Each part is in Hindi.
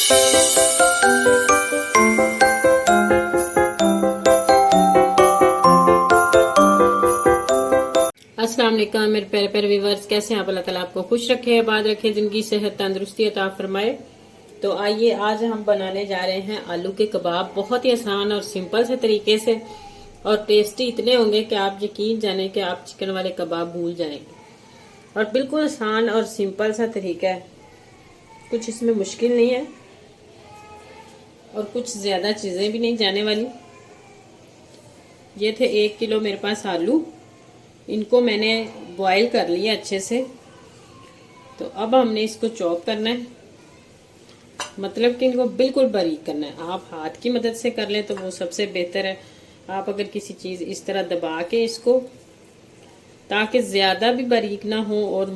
अस्सलाम वालेकुम मेरे प्यारे प्यारे व्यूअर्स, कैसे हैं आप? अल्लाह ताला आपको खुश रखे, आबाद रखे, जिंदगी सेहत तंदुरुस्ती अता फरमाए। तो आइए आज हम बनाने जा रहे हैं आलू के कबाब, बहुत ही आसान और सिंपल से तरीके से, और टेस्टी इतने होंगे कि आप यकीन जाने कि आप चिकन वाले कबाब भूल जाएंगे। और बिल्कुल आसान और सिंपल सा तरीका है, कुछ इसमें मुश्किल नहीं है और कुछ ज्यादा चीजें भी नहीं जाने वाली। ये थे 1 किलो मेरे पास आलू, इनको मैंने बॉईल कर लिया अच्छे से। तो अब हमने इसको चॉप करना है, मतलब कि इनको बिल्कुल बारीक करना है। आप हाथ की मदद से कर लें तो वो सबसे बेहतर है। आप अगर किसी चीज़ इस तरह दबा के इसको, ताकि ज़्यादा भी बारीक ना हो और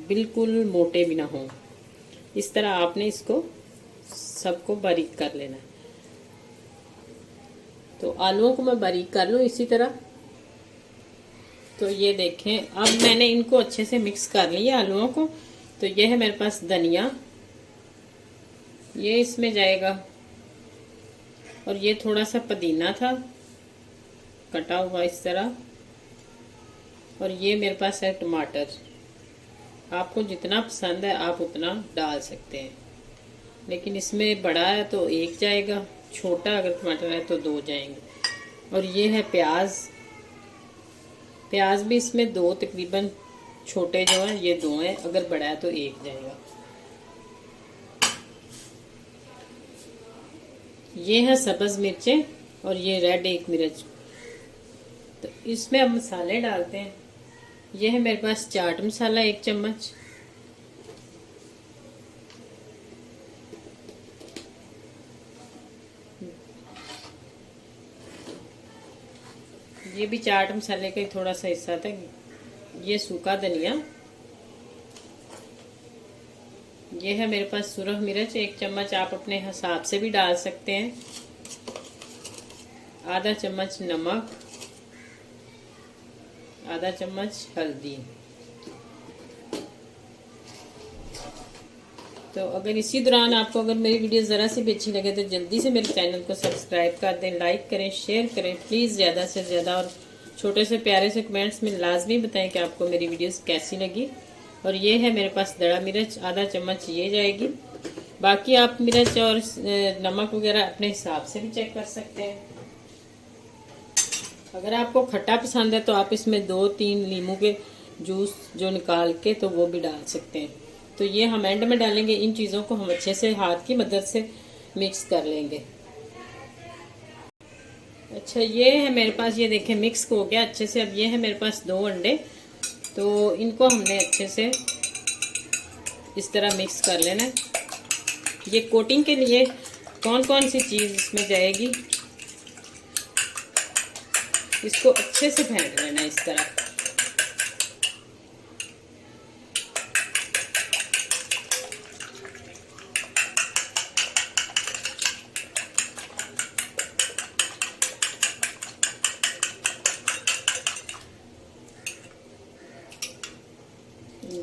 बिल्कुल मोटे भी ना हो, इस तरह आपने इसको सबको बारीक कर लेना है। तो आलूओं को मैं बारीक कर लूँ इसी तरह। तो ये देखें, अब मैंने इनको अच्छे से मिक्स कर लिया आलूओं को। तो ये है मेरे पास धनिया, ये इसमें जाएगा, और ये थोड़ा सा पुदीना था कटा हुआ इस तरह, और ये मेरे पास है टमाटर। आपको जितना पसंद है आप उतना डाल सकते हैं, लेकिन इसमें बड़ा है तो 1 जाएगा, छोटा अगर टमाटर है तो 2 जाएंगे। और ये है प्याज, प्याज भी इसमें 2 तकरीबन, छोटे जो हैं ये 2 हैं, अगर बड़ा है तो 1 जाएगा। ये है सब्ज मिर्चें, और ये रेड 1 मिर्च। तो इसमें अब मसाले डालते हैं। ये है मेरे पास चाट मसाला 1 चम्मच, ये भी चाट मसाले का ही थोड़ा सा हिस्सा था। ये सूखा धनिया, ये है मेरे पास सुरख मिर्च 1 चम्मच, आप अपने हिसाब से भी डाल सकते हैं। आधा चम्मच नमक, आधा चम्मच हल्दी। तो अगर इसी दौरान आपको अगर मेरी वीडियो ज़रा सी भी अच्छी लगे तो जल्दी से मेरे चैनल को सब्सक्राइब कर दें, लाइक करें, शेयर करें प्लीज़ ज़्यादा से ज़्यादा, और छोटे से प्यारे से कमेंट्स में लाजमी बताएं कि आपको मेरी वीडियोस कैसी लगी। और ये है मेरे पास दड़ा मिर्च, आधा चम्मच ये जाएगी। बाकी आप मिर्च और नमक वगैरह अपने हिसाब से भी चेक कर सकते हैं। अगर आपको खट्टा पसंद है तो आप इसमें 2-3 नींबू के जूस जो निकाल के तो वो भी डाल सकते हैं। तो ये हम एंड में डालेंगे। इन चीज़ों को हम अच्छे से हाथ की मदद से मिक्स कर लेंगे। अच्छा, ये है मेरे पास, ये देखें मिक्स हो गया अच्छे से। अब ये है मेरे पास 2 अंडे, तो इनको हमने अच्छे से इस तरह मिक्स कर लेना है। ये कोटिंग के लिए कौन कौन सी चीज़ इसमें जाएगी, इसको अच्छे से फेंट लेना है इस तरह।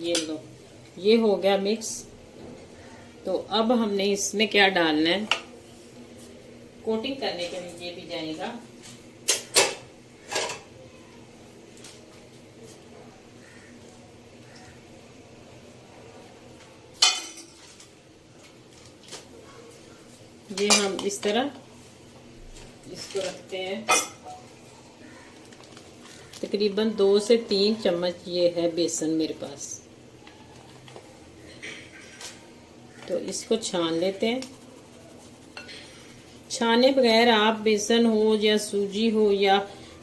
ये लो, ये हो गया मिक्स। तो अब हमने इसमें क्या डालना है, कोटिंग करने के लिए ये भी जाएगा। ये हम इस तरह इसको रखते हैं। तकरीबन 2 से 3 चम्मच ये है बेसन मेरे पास। तो इसको छान लेते हैं। छाने बगैर आप बेसन हो या सूजी हो या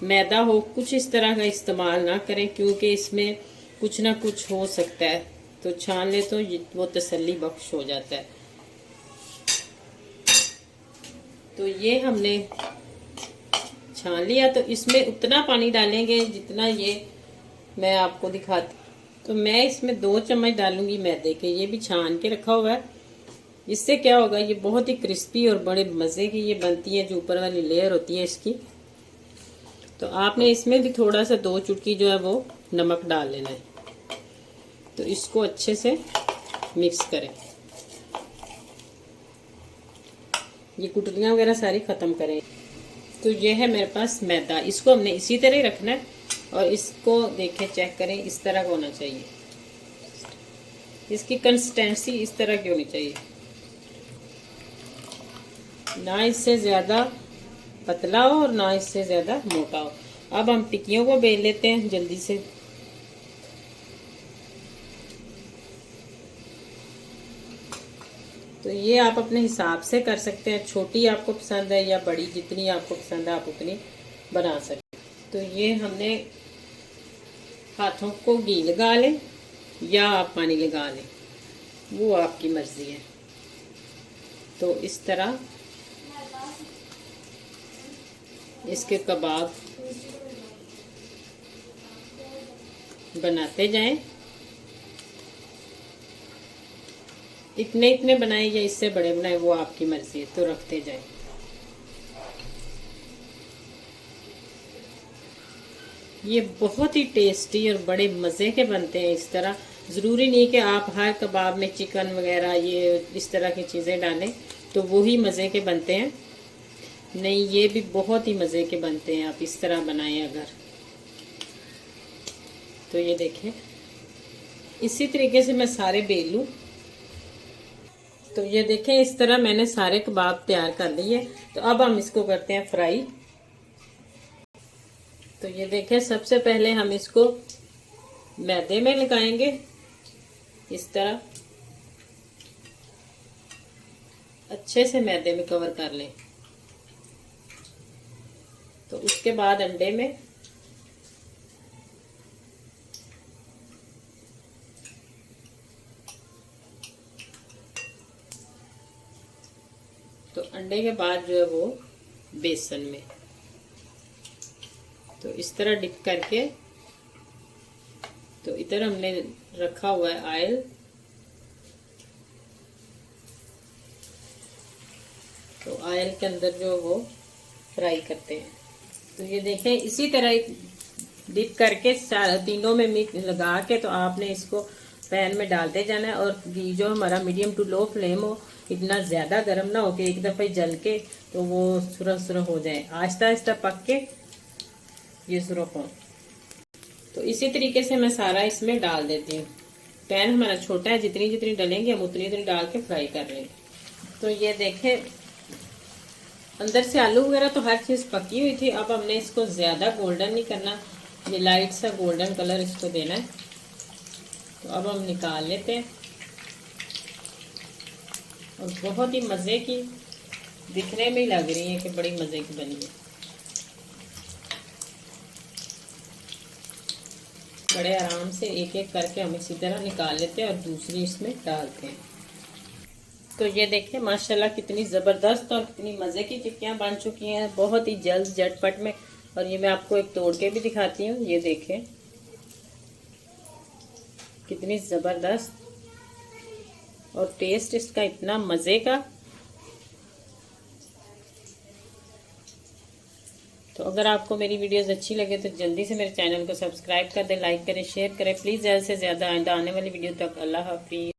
मैदा हो, कुछ इस तरह का इस्तेमाल ना करें, क्योंकि इसमें कुछ ना कुछ हो सकता है। तो छान ले तो वो तसल्ली बख्श हो जाता है। तो ये हमने छान लिया। तो इसमें उतना पानी डालेंगे जितना ये मैं आपको दिखाती। तो मैं इसमें 2 चम्मच डालूंगी मैदे के, ये भी छान के रखा हुआ है। इससे क्या होगा, ये बहुत ही क्रिस्पी और बड़े मज़े की ये बनती है, जो ऊपर वाली लेयर होती है इसकी। तो आपने इसमें भी थोड़ा सा 2 चुटकी जो है वो नमक डाल लेना है। तो इसको अच्छे से मिक्स करें। ये गुठलियाँ वगैरह सारी ख़त्म करें। तो ये है मेरे पास मैदा, इसको हमने इसी तरह ही रखना है और इसको देखें, चेक करें, इस तरह का होना चाहिए। इसकी कंसिस्टेंसी इस तरह की होनी चाहिए, ना इससे ज़्यादा पतला हो और ना इससे ज़्यादा मोटा हो। अब हम टिक्कियों को बेल लेते हैं जल्दी से। तो ये आप अपने हिसाब से कर सकते हैं, छोटी आपको पसंद है या बड़ी, जितनी आपको पसंद है आप उतनी बना सकते हैं। तो ये हमने हाथों को घी लगा लें या आप पानी लगा लें, वो आपकी मर्जी है। तो इस तरह इसके कबाब बनाते जाएं। इतने इतने बनाए या इससे बड़े बनाए, वो आपकी मर्जी है, तो रखते जाएं। ये बहुत ही टेस्टी और बड़े मज़े के बनते हैं इस तरह। ज़रूरी नहीं कि आप हर कबाब में चिकन वगैरह ये इस तरह की चीज़ें डालें तो वो ही मज़े के बनते हैं। नहीं, ये भी बहुत ही मज़े के बनते हैं, आप इस तरह बनाएं अगर। तो ये देखें, इसी तरीके से मैं सारे बेल लूँ। तो ये देखें, इस तरह मैंने सारे कबाब तैयार कर लिए। तो अब हम इसको करते हैं फ्राई। तो ये देखें, सबसे पहले हम इसको मैदे में लगाएंगे इस तरह, अच्छे से मैदे में कवर कर लें। तो उसके बाद अंडे में, तो अंडे के बाद जो है वो बेसन में। तो इस तरह डिप करके, तो इधर हमने रखा हुआ है ऑयल। तो ऑयल के अंदर जो वो फ्राई करते हैं। तो ये देखें, इसी तरह डिप करके तीनों में मिक्स लगा के, तो आपने इसको पैन में डालते जाना है। और घी जो हमारा मीडियम टू लो फ्लेम हो, इतना ज़्यादा गर्म ना हो कि एक दफ़े जल के तो वो सुरख सुरख हो जाए, आहिस्ता आहिस्ता पक के ये सुरख हो। तो इसी तरीके से मैं सारा इसमें डाल देती हूँ। पैन हमारा छोटा है, जितनी जितनी डलेंगे हम उतनी उतनी डाल के फ्राई कर लेंगे। तो ये देखें, अंदर से आलू वगैरह तो हर चीज़ पकी हुई थी। अब हमने इसको ज़्यादा गोल्डन नहीं करना, ये लाइट सा गोल्डन कलर इसको देना है। तो अब हम निकाल लेते हैं। और बहुत ही मज़े की दिखने में ही लग रही है कि बड़ी मज़े की बनी है। बड़े आराम से एक एक करके हम इसी तरह निकाल लेते हैं और दूसरी इसमें डालते हैं। तो ये देखें, माशाल्लाह कितनी ज़बरदस्त और कितनी मज़े की टिक्कियाँ बन चुकी हैं, बहुत ही जल्द झटपट में। और ये मैं आपको एक तोड़ के भी दिखाती हूँ। ये देखें कितनी ज़बरदस्त, और टेस्ट इसका इतना मज़े का। तो अगर आपको मेरी वीडियोस अच्छी लगे तो जल्दी से मेरे चैनल को सब्सक्राइब कर दें, लाइक करें, शेयर करें प्लीज़। ज़्यादा से ज़्यादा आने वाली वीडियो तक। अल्लाह हाफिज़।